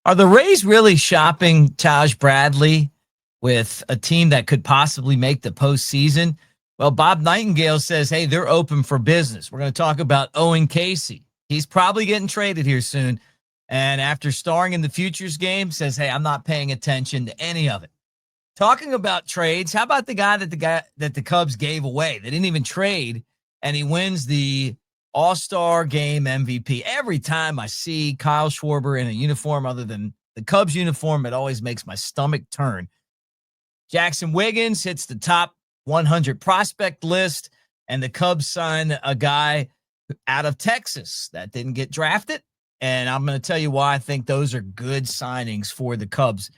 Are the Rays really shopping Taj Bradley with a team that could possibly make the postseason? Well, Bob Nightengale says, hey, they're open for business. We're going to talk about Owen Caissie. He's probably getting traded here soon. And after starring in the futures game, says, hey, I'm not paying attention to any of it. Talking about trades, how about the guy that the Cubs gave away? They didn't even trade, and he wins the All-Star Game MVP. Every time I see Kyle Schwarber in a uniform other than the Cubs uniform, it always makes my stomach turn. Jaxon Wiggins hits the top 100 prospect list, and the Cubs sign a guy out of Texas that didn't get drafted. And I'm going to tell you why I think those are good signings for the Cubs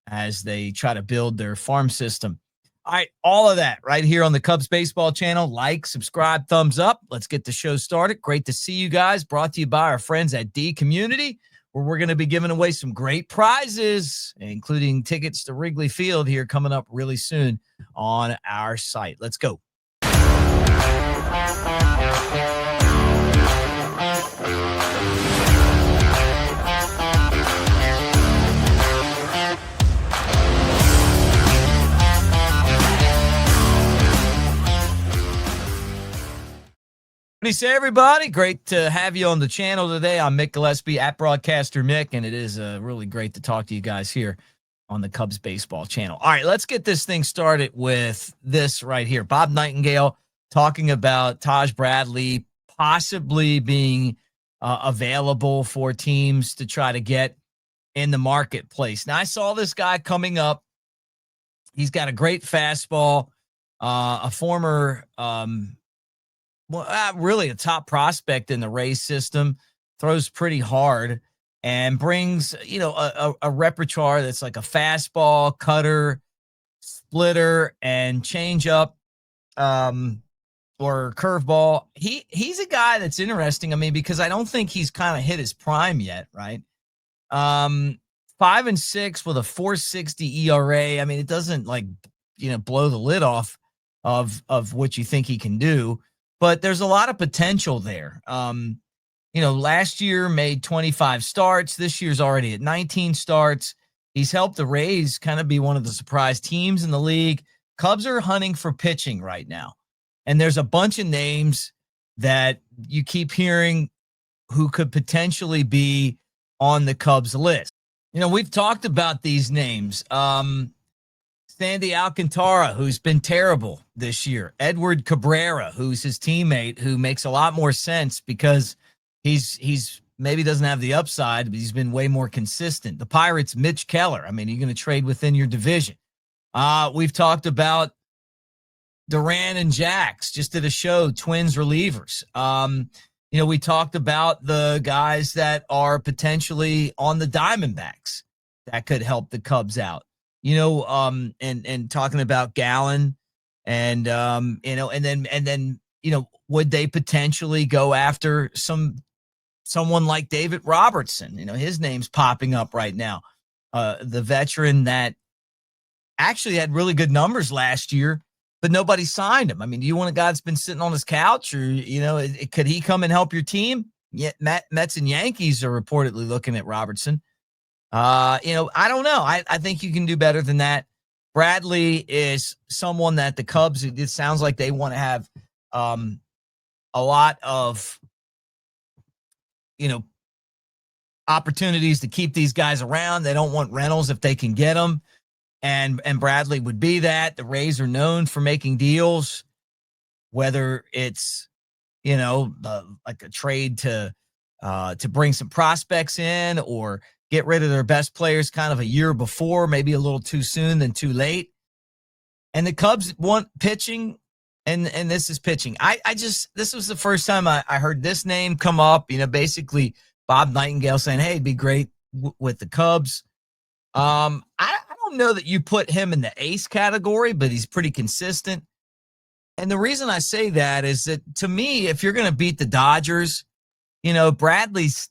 as they try to build their farm system. All right, all of that right here on the Cubs Baseball channel. Like, subscribe, thumbs up. Let's get the show started. Great to see you guys. Brought to you by our friends at D Community, where we're going to be giving away some great prizes, including tickets to Wrigley Field here coming up really soon on our site. Let's go. What do you say, everybody? Great to have you on the channel today. I'm Mick Gillespie at Broadcaster Mick, and it is really great to talk to you guys here on the Cubs Baseball channel. All right, let's get this thing started with this right here. Bob Nightengale talking about Taj Bradley possibly being available for teams to try to get in the marketplace. Now, I saw this guy coming up. He's got a great fastball, a former really a top prospect in the Rays system, throws pretty hard and brings, a repertoire that's like a fastball, cutter, splitter, and changeup, or curveball. He's a guy that's interesting. I mean, because I don't think he's kind of hit his prime yet, right? 5-6 with a 4.60 ERA. I mean, it doesn't blow the lid off of what you think he can do. But there's a lot of potential there. Last year made 25 starts. This year's already at 19 starts. He's helped the Rays kind of be one of the surprise teams in the league. Cubs are hunting for pitching right now. And there's a bunch of names that you keep hearing who could potentially be on the Cubs list. We've talked about these names. Sandy Alcantara, who's been terrible this year. Edward Cabrera, who's his teammate, who makes a lot more sense because he's maybe doesn't have the upside, but he's been way more consistent. The Pirates, Mitch Keller. I mean, you're going to trade within your division. We've talked about Duran and Jax, just did a show, Twins relievers. We talked about the guys that are potentially on the Diamondbacks that could help the Cubs out. And talking about Gallen and then would they potentially go after someone like David Robertson? His name's popping up right now. The veteran that actually had really good numbers last year, but nobody signed him. I mean, do you want a guy that's been sitting on his couch, or, could he come and help your team? Yeah, Mets and Yankees are reportedly looking at Robertson. I don't know. I think you can do better than that. Bradley is someone that the Cubs, it sounds like they want to have a lot of, opportunities to keep these guys around. They don't want rentals if they can get them. And Bradley would be that. The Rays are known for making deals, whether it's, like a trade to bring some prospects in or get rid of their best players kind of a year before, maybe a little too soon than too late. And the Cubs want pitching, and this is pitching. This was the first time I heard this name come up, basically Bob Nightengale saying, hey, it'd be great with the Cubs. I don't know that you put him in the ace category, but he's pretty consistent. And the reason I say that is that, to me, if you're going to beat the Dodgers, Bradley's,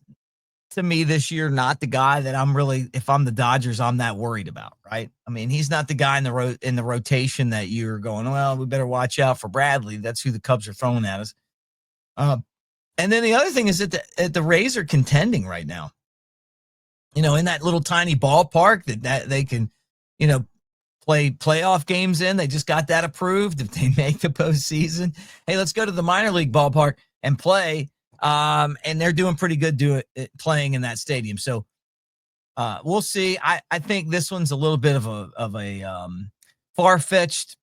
to me this year, not the guy that if I'm the Dodgers, I'm that worried about, right? I mean, he's not the guy in the rotation that you're going, well, we better watch out for Bradley. That's who the Cubs are throwing at us. And then the other thing is that the Rays are contending right now. in that little tiny ballpark that they can, you know, play playoff games in. They just got that approved. If they make the postseason, hey, let's go to the minor league ballpark and play. And they're doing pretty good playing in that stadium. So we'll see. I think this one's a little bit of a far-fetched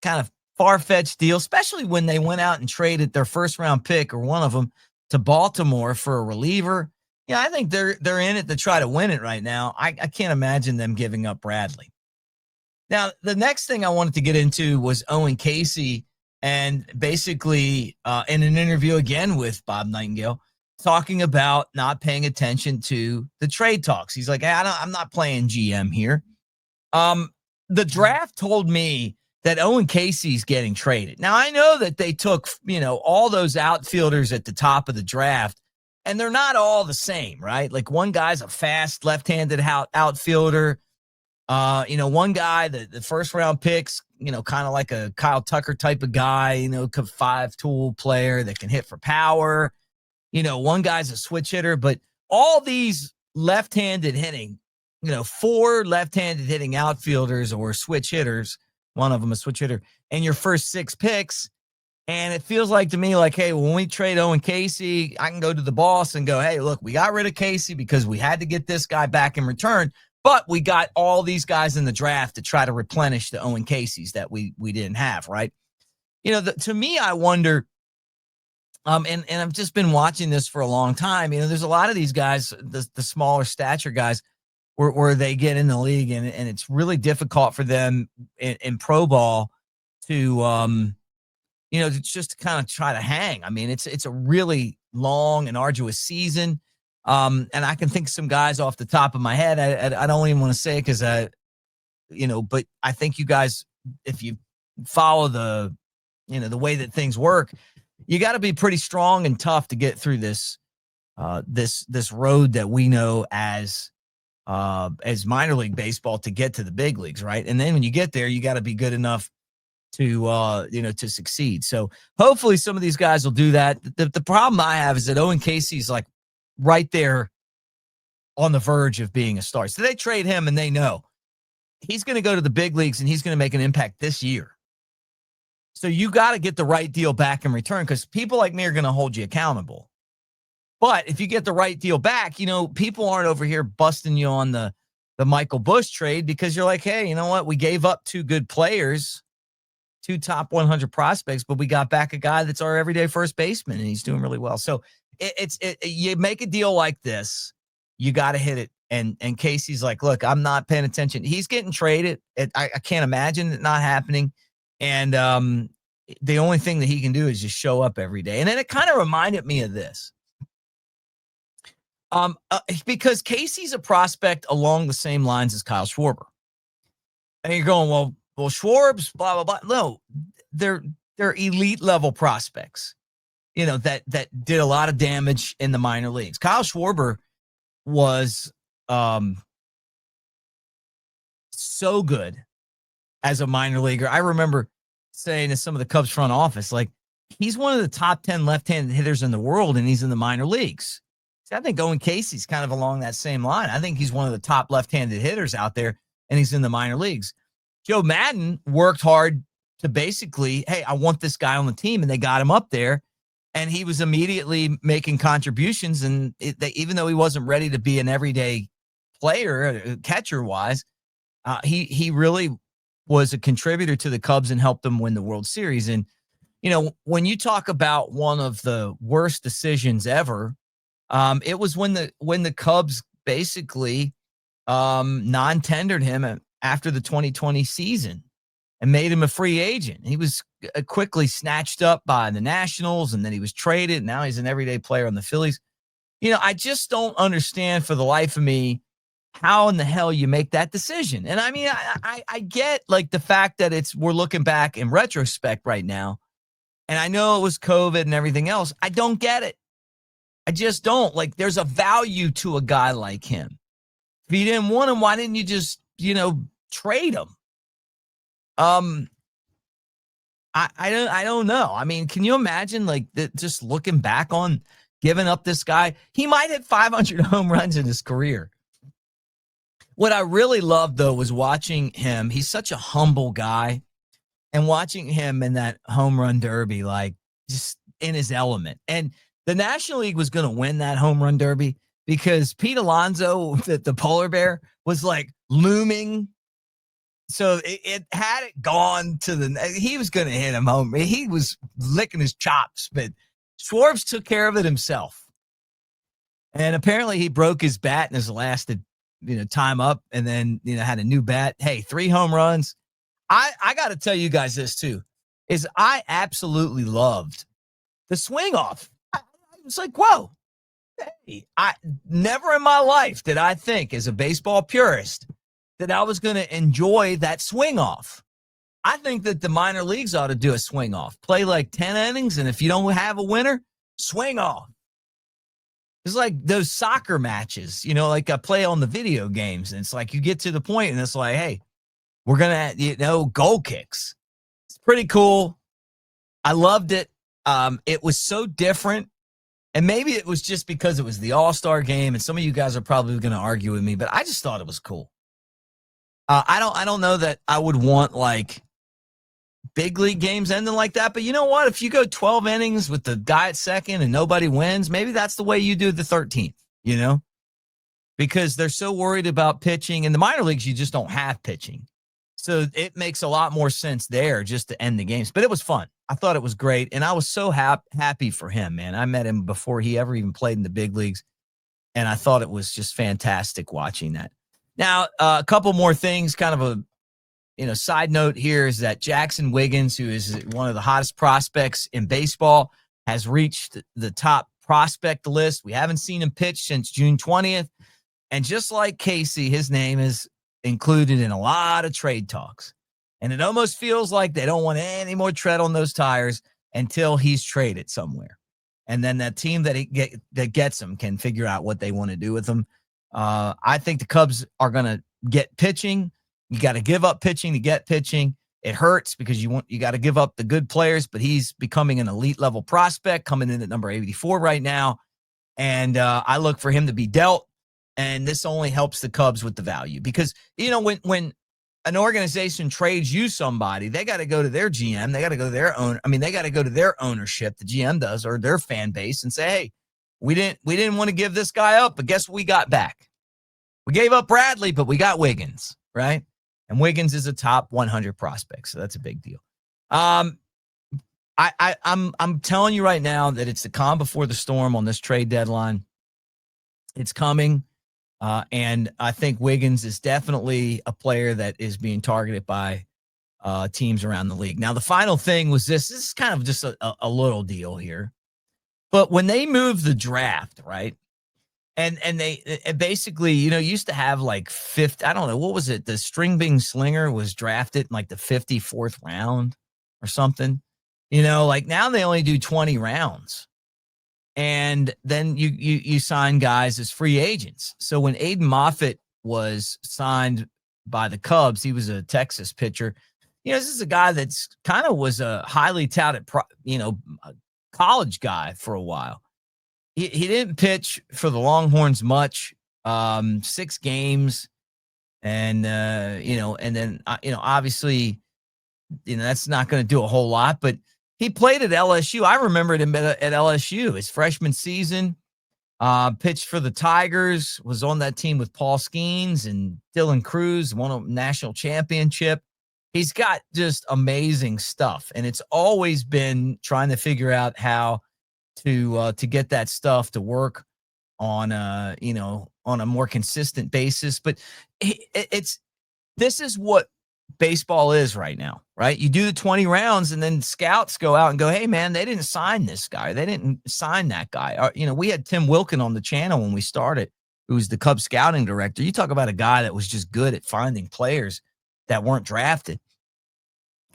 kind of far-fetched deal, especially when they went out and traded their first round pick or one of them to Baltimore for a reliever. Yeah, I think they're in it to try to win it right now. I can't imagine them giving up Bradley. Now, the next thing I wanted to get into was Owen Caissie, and basically in an interview again with Bob Nightengale, talking about not paying attention to the trade talks. He's like, hey, I'm not playing GM here. The draft told me that Owen Caissie's getting traded. Now, I know that they took, all those outfielders at the top of the draft, and they're not all the same, right? Like one guy's a fast left-handed outfielder. One guy, the first round picks, kind of like a Kyle Tucker type of guy, 5-tool player that can hit for power. One guy's a switch hitter, but all these left-handed hitting, 4 left-handed hitting outfielders or switch hitters, one of them a switch hitter, and your first 6 picks. And it feels like to me like, hey, when we trade Owen Caissie, I can go to the boss and go, hey, look, we got rid of Caissie because we had to get this guy back in return. But we got all these guys in the draft to try to replenish the Owen Caissies that we didn't have, right? To me, I wonder, and I've just been watching this for a long time. There's a lot of these guys, the smaller stature guys, where they get in the league, and it's really difficult for them in pro ball to, to just kind of try to hang. I mean, it's a really long and arduous season. And I can think of some guys off the top of my head. I don't even want to say it because but I think you guys, if you follow the way that things work, you got to be pretty strong and tough to get through this road that we know as minor league baseball to get to the big leagues, right? And then when you get there, you got to be good enough to succeed. So hopefully some of these guys will do that. The problem I have is that Owen Caissie's like right there on the verge of being a star. So they trade him and they know he's going to go to the big leagues and he's going to make an impact this year. So you got to get the right deal back in return, because people like me are going to hold you accountable. But if you get the right deal back, people aren't over here busting you on the Michael Busch trade, because you're like, hey, you know what? We gave up 2 good players, 2 top 100 prospects, but we got back a guy that's our everyday first baseman, and he's doing really well. So you make a deal like this, you got to hit it. And Caissie's like, look, I'm not paying attention. He's getting traded. I can't imagine it not happening. And the only thing that he can do is just show up every day. And then it kind of reminded me of this. Because Caissie's a prospect along the same lines as Kyle Schwarber. And you're going, well, Schwarb's blah, blah, blah. No, they're elite level prospects, that did a lot of damage in the minor leagues. Kyle Schwarber was so good as a minor leaguer. I remember saying to some of the Cubs front office, like, he's one of the top 10 left-handed hitters in the world, and he's in the minor leagues. See, I think Owen Caissie's kind of along that same line. I think he's one of the top left-handed hitters out there, and he's in the minor leagues. Joe Madden worked hard to basically, hey, I want this guy on the team, and they got him up there, and he was immediately making contributions. And even though he wasn't ready to be an everyday player, catcher-wise, he really was a contributor to the Cubs and helped them win the World Series. And, when you talk about one of the worst decisions ever, it was when the Cubs basically non-tendered him after the 2020 season and made him a free agent. He was quickly snatched up by the Nationals, and then he was traded. Now he's an everyday player on the Phillies. I just don't understand for the life of me how in the hell you make that decision. And I mean, I get like the fact that we're looking back in retrospect right now, and I know it was COVID and everything else. I don't get it. I just don't. Like, there's a value to a guy like him. If you didn't want him, why didn't you just, trade him? I don't know. I mean, can you imagine just looking back on giving up this guy. He might hit 500 home runs in his career. What I really loved, though, was watching him. He's such a humble guy. And watching him in that home run derby, like just in his element. And the National League was going to win that home run derby because Pete Alonso, the polar bear, was like looming. So it had it gone to he was going to hit him home. He was licking his chops, but Schwarber took care of it himself. And apparently he broke his bat in his last, time up, and then, had a new bat. Hey, 3 home runs. I got to tell you guys this too, is I absolutely loved the swing off. I was like, whoa, hey, I never in my life did I think as a baseball purist that I was going to enjoy that swing off. I think that the minor leagues ought to do a swing off, play like 10 innings. And if you don't have a winner, swing off. It's like those soccer matches, like I play on the video games. And it's like, you get to the point and it's like, hey, we're going to, goal kicks. It's pretty cool. I loved it. It was so different. And maybe it was just because it was the All-Star game. And some of you guys are probably going to argue with me, but I just thought it was cool. I don't know that I would want like big league games ending like that. But you know what? If you go 12 innings with the guy at second and nobody wins, maybe that's the way you do the 13th, because they're so worried about pitching. In the minor leagues, you just don't have pitching. So it makes a lot more sense there just to end the games. But it was fun. I thought it was great. And I was so happy for him, man. I met him before he ever even played in the big leagues. And I thought it was just fantastic watching that. Now, a couple more things, kind of a side note here is that Jaxon Wiggins, who is one of the hottest prospects in baseball, has reached the top prospect list. We haven't seen him pitch since June 20th. And just like Caissie, his name is included in a lot of trade talks. And it almost feels like they don't want any more tread on those tires until he's traded somewhere. And then that team that gets him can figure out what they want to do with him. I think the Cubs are going to get pitching. You got to give up pitching to get pitching. It hurts because you got to give up the good players, but he's becoming an elite level prospect coming in at number 84 right now. And I look for him to be dealt. And this only helps the Cubs with the value because, when an organization trades you somebody, they got to go to their GM. They got to go to their own. I mean, they got to go to their ownership, the GM does, or their fan base and say, hey, we didn't want to give this guy up, but guess what we got back? We gave up Bradley, but we got Wiggins, right? And Wiggins is a top 100 prospect, so that's a big deal. I'm telling you right now that it's the calm before the storm on this trade deadline. It's coming. And I think Wiggins is definitely a player that is being targeted by teams around the league. Now, the final thing was this is kind of just a little deal here. But when they moved the draft, right, and they basically, used to have like 50, I don't know, what was it? The string bean slinger was drafted in like the 54th round or something. Like now they only do 20 rounds. And then you sign guys as free agents. So when Aiden Moffett was signed by the Cubs, he was a Texas pitcher. This is a guy that's kind of was a highly touted, college guy for a while. He didn't pitch for the Longhorns much, 6 games. And, and then, obviously, that's not going to do a whole lot, but he played at LSU. I remembered him at LSU his freshman season. Pitched for the Tigers, was on that team with Paul Skeens and Dylan Cruz, won a national championship. He's got just amazing stuff, and it's always been trying to figure out how to get that stuff to work on on a more consistent basis. But this is what baseball is right now, right? You do the 20 rounds and then scouts go out and go, hey man, they didn't sign this guy. They didn't sign that guy. We had Tim Wilkin on the channel when we started, who was the Cubs scouting director. You talk about a guy that was just good at finding players that weren't drafted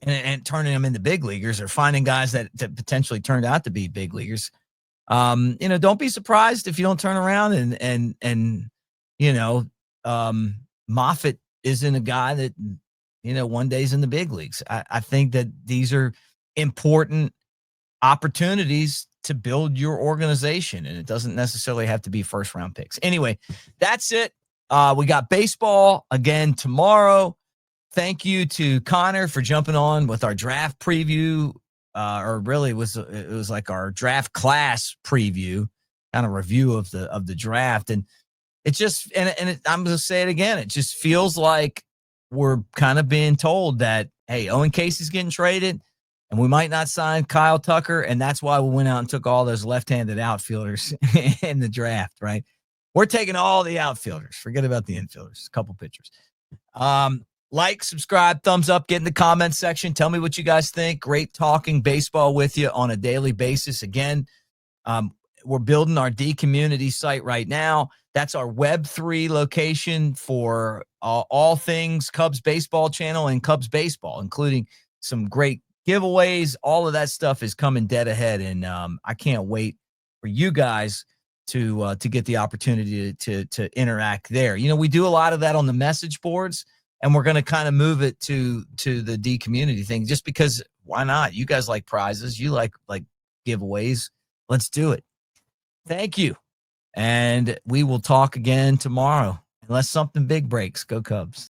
and turning them into big leaguers or finding guys that potentially turned out to be big leaguers. Don't be surprised if you don't turn around and Moffett isn't a guy that, one day's in the big leagues. I think that these are important opportunities to build your organization, and it doesn't necessarily have to be first round picks. Anyway, that's it. We got baseball again tomorrow. Thank you to Connor for jumping on with our draft preview, or really it was like our draft class preview, kind of review of the draft. And it just, I'm going to say it again. It just feels like we're kind of being told that, hey, Owen Caissie's getting traded and we might not sign Kyle Tucker. And that's why we went out and took all those left-handed outfielders in the draft, right? We're taking all the outfielders. Forget about the infielders, a couple pitchers. Like, subscribe, thumbs up, get in the comment section. Tell me what you guys think. Great talking baseball with you on a daily basis. Again, we're building our D community site right now. That's our Web3 location for all things Cubs baseball channel and Cubs baseball, including some great giveaways. All of that stuff is coming dead ahead, and I can't wait for you guys to get the opportunity to interact there. You know, we do a lot of that on the message boards, and we're going to kind of move it to the D community thing, just because why not? You guys like prizes, you like giveaways. Let's do it. Thank you. And we will talk again tomorrow, unless something big breaks. Go Cubs.